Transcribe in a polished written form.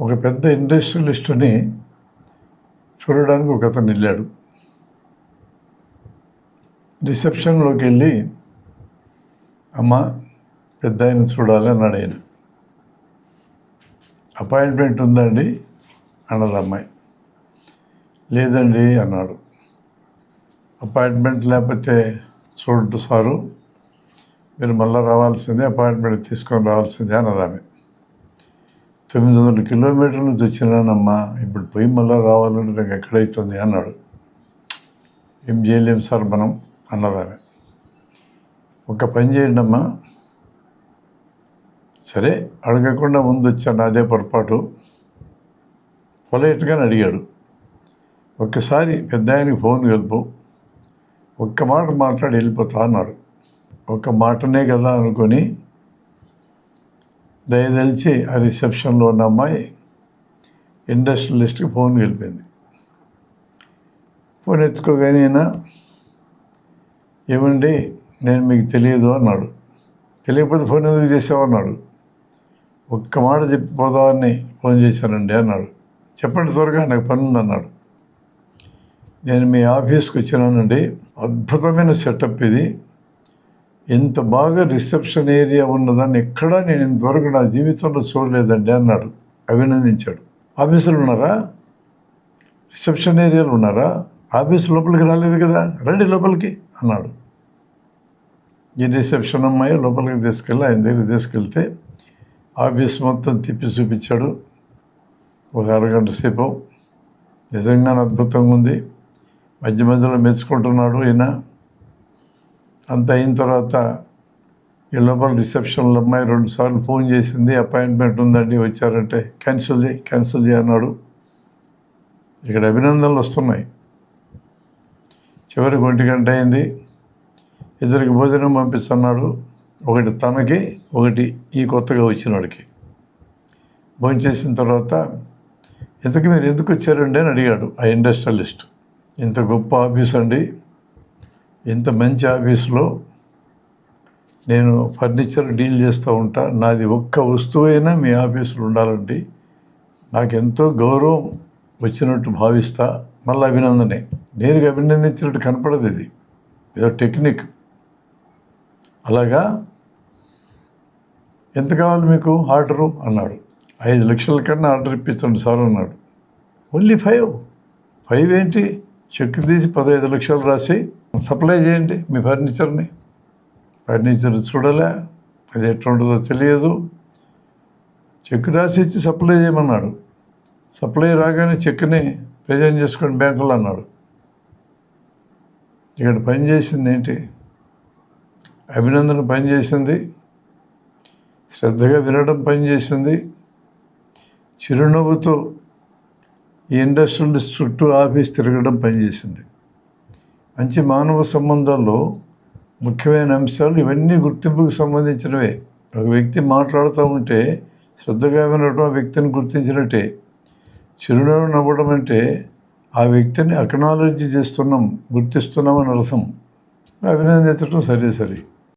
ఒక పెద్ద ఇండస్ట్రియలిస్టుని చూడడానికి ఒక అతను వెళ్ళాడు. రిసెప్షన్లోకి వెళ్ళి, అమ్మ పెద్ద ఆయన చూడాలి అన్నాడు ఆయన. అపాయింట్మెంట్ ఉందండి అన్నది అమ్మాయి. లేదండి అన్నాడు. అపాయింట్మెంట్ లేకపోతే చూడటు సారు, మీరు మళ్ళీ రావాల్సిందే, అపాయింట్మెంట్ తీసుకొని రావాల్సిందే అన్నది ఆమె. 900 కిలోమీటర్ల నుంచి వచ్చినానమ్మా, ఇప్పుడు పోయి మళ్ళీ రావాలంటే నాకు ఎక్కడవుతుంది అన్నాడు. ఏం చేయలేం సార్ మనం అన్నది ఆమె. ఒక పని చేయండి అమ్మా, సరే అడగకుండా ముందు వచ్చాను, అదే పొరపాటు, పొలైట్గానే అడిగాడు. ఒక్కసారి పెద్ద ఆయనకి ఫోన్ కలుపు, ఒక్క మాట మాట్లాడి వెళ్ళిపోతా అన్నాడు. ఒక మాటనే కదా అనుకొని దయదలిచి ఆ రిసెప్షన్లో ఉన్న అమ్మాయి ఇండస్ట్రియలిస్ట్కి ఫోన్ కలిపింది. ఫోన్ ఎత్తుకోగానే, ఏమండి నేను మీకు తెలియదు అన్నాడు. తెలియకపోతే ఫోన్ ఎందుకు చేసావు అన్నాడు. ఒక్క మాట చెప్పిపోదామని ఫోన్ చేశానండి అన్నాడు. చెప్పండి త్వరగా, నాకు పని ఉందన్నాడు. నేను మీ ఆఫీస్కి వచ్చినానండి, అద్భుతమైన సెటప్ ఇది, ఎంత బాగా రిసెప్షన్ ఏరియా ఉన్నదాన్ని ఎక్కడా నేను ఇంతవరకు నా జీవితంలో చూడలేదండి అన్నాడు. అభినందించాడు. ఆఫీసులు ఉన్నారా, రిసెప్షన్ ఏరియాలో ఉన్నారా, ఆఫీస్ లోపలికి రాలేదు కదా, రండి లోపలికి అన్నాడు. ఈ రిసెప్షన్ అమ్మాయి లోపలికి తీసుకెళ్ళి ఆయన దగ్గర తీసుకెళ్తే ఆఫీస్ మొత్తం తిప్పి చూపించాడు. ఒక అరగంట సేపు నిజంగానే అద్భుతంగా ఉంది. మధ్య మధ్యలో మెచ్చుకుంటున్నాడు ఈయన. అంత అయిన తర్వాత ఈ లోపల రిసెప్షన్లో అమ్మాయి 2 సార్లు ఫోన్ చేసింది, అపాయింట్మెంట్ ఉందండి వచ్చారంటే క్యాన్సిల్ చేయి అన్నాడు. ఇక్కడ అభినందనలు వస్తున్నాయి. చివరికి 1 గంట అయింది. ఇద్దరికి భోజనం పంపిస్తున్నాడు, ఒకటి తనకి, ఒకటి ఈ కొత్తగా వచ్చిన వాడికి. భోజనం చేసిన తర్వాత, ఇంతకు మీరు ఎందుకు వచ్చారండి అని అడిగాడు ఆ ఇండస్ట్రియలిస్ట్. ఇంత గొప్ప ఆఫీస్ అండి, ఇంత మంచి ఆఫీసులో నేను ఫర్నిచర్ డీల్ చేస్తూ ఉంటా, నాది ఒక్క వస్తువైనా మీ ఆఫీసులో ఉండాలండి, నాకు ఎంతో గౌరవం వచ్చినట్టు భావిస్తా. మళ్ళీ అభినందనే, నేరుగా అభినందించినట్టు కనపడదు, ఇది ఏదో టెక్నిక్. అలాగా, ఎంత కావాలి మీకు ఆర్డరు అన్నాడు. 5 లక్షల కన్నా ఆర్డర్ ఇప్పించండి సార్ అన్నాడు. ఓన్లీ 5 ఏంటి, చెక్ తీసి 15 లక్షలు రాసి సప్లై చేయండి మీ ఫర్నిచర్ని. ఫర్నిచర్ చూడలే, అది ఎట్లా ఉంటుందో తెలియదు, చెక్ రాసి ఇచ్చి సప్లై చేయమన్నాడు. సప్లై రాగానే చెక్ని ప్రజెంట్ చేసుకోండి బ్యాంకులో అన్నాడు. ఇక్కడ పని చేసింది ఏంటి, అభినందన పని చేసింది, శ్రద్ధగా వినడం పని చేసింది, చిరునవ్వుతో ఈ ఇండస్ట్రియలిస్ట్ చుట్టూ ఆఫీస్ తిరగడం పనిచేసింది. మంచి మానవ సంబంధాల్లో ముఖ్యమైన అంశాలు ఇవన్నీ గుర్తింపుకు సంబంధించినవే. ఒక వ్యక్తి మాట్లాడుతూ ఉంటే శ్రద్ధగా వినడం ఆ వ్యక్తిని గుర్తించినట్టే. చిరునవ్వు నవ్వడం అంటే ఆ వ్యక్తిని అక్నాలజీ చేస్తున్నాం, గుర్తిస్తున్నాం అని అర్థం. అభినందించడం సరే.